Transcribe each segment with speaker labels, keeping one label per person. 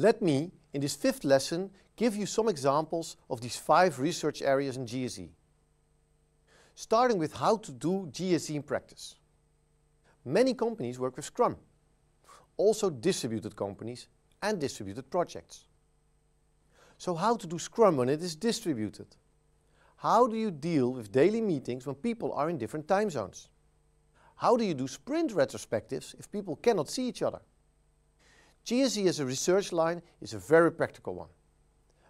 Speaker 1: Let me, in this 5th lesson, give you some examples of these 5 research areas in GSE. Starting with how to do GSE in practice. Many companies work with Scrum, also distributed companies and distributed projects. So how to do Scrum when it is distributed? How do you deal with daily meetings when people are in different time zones? How do you do sprint retrospectives if people cannot see each other? GSE as a research line is a very practical one.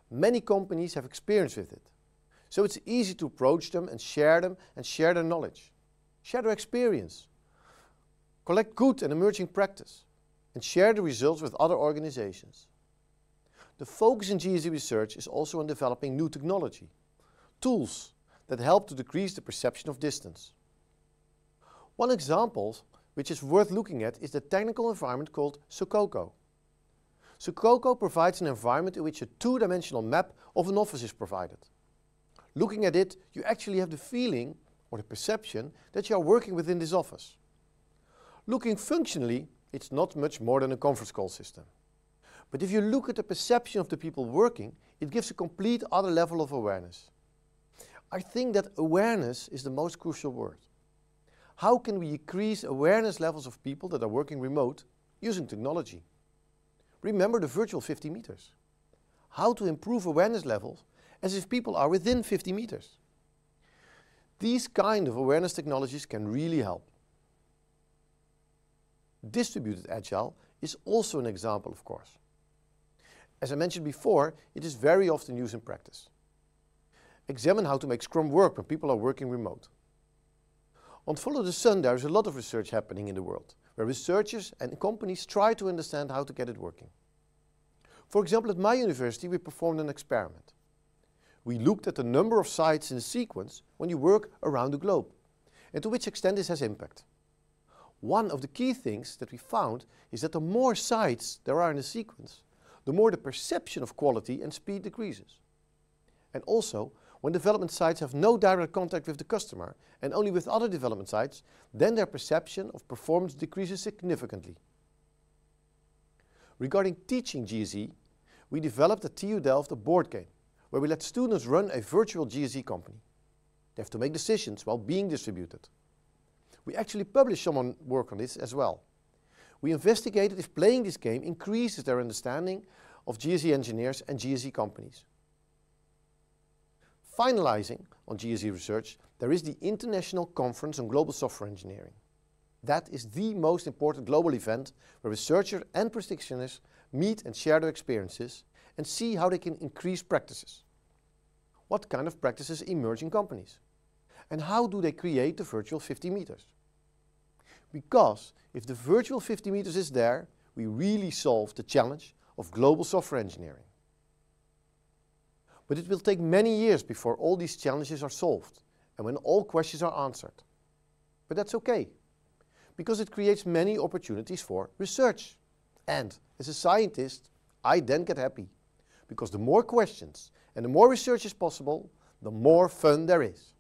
Speaker 1: Many companies have experience with it. So it's easy to approach them and share their knowledge. Share their experience. Collect good and emerging practice and share the results with other organizations. The focus in GSE research is also on developing new technology, tools that help to decrease the perception of distance. One example which is worth looking at is the technical environment called Sococo. Sococo provides an environment in which a 2-dimensional map of an office is provided. Looking at it, you actually have the feeling or the perception that you are working within this office. Looking functionally, it's not much more than a conference call system. But if you look at the perception of the people working, it gives a complete other level of awareness. I think that awareness is the most crucial word. How can we increase awareness levels of people that are working remote using technology? Remember the virtual 50 meters. How to improve awareness levels as if people are within 50 meters. These kind of awareness technologies can really help. Distributed Agile is also an example, of course. As I mentioned before, it is very often used in practice. Examine how to make Scrum work when people are working remote. On Follow the Sun, there is a lot of research happening in the world, where researchers and companies try to understand how to get it working. For example, at my university, we performed an experiment. We looked at the number of sites in a sequence when you work around the globe, and to which extent this has impact. One of the key things that we found is that the more sites there are in a sequence, the more the perception of quality and speed decreases. And also, when development sites have no direct contact with the customer and only with other development sites, then their perception of performance decreases significantly. Regarding teaching GSE, we developed at TU Delft a board game where we let students run a virtual GSE company. They have to make decisions while being distributed. We actually published some work on this as well. We investigated if playing this game increases their understanding of GSE engineers and GSE companies. Finalizing on GSE research, there is the International Conference on Global Software Engineering. That is the most important global event where researchers and practitioners meet and share their experiences and see how they can increase practices. What kind of practices emerge in companies? And how do they create the virtual 50 meters? Because if the virtual 50 meters is there, we really solve the challenge of global software engineering. But it will take many years before all these challenges are solved and when all questions are answered. But that's okay, because it creates many opportunities for research. And as a scientist, I then get happy, because the more questions and the more research is possible, the more fun there is.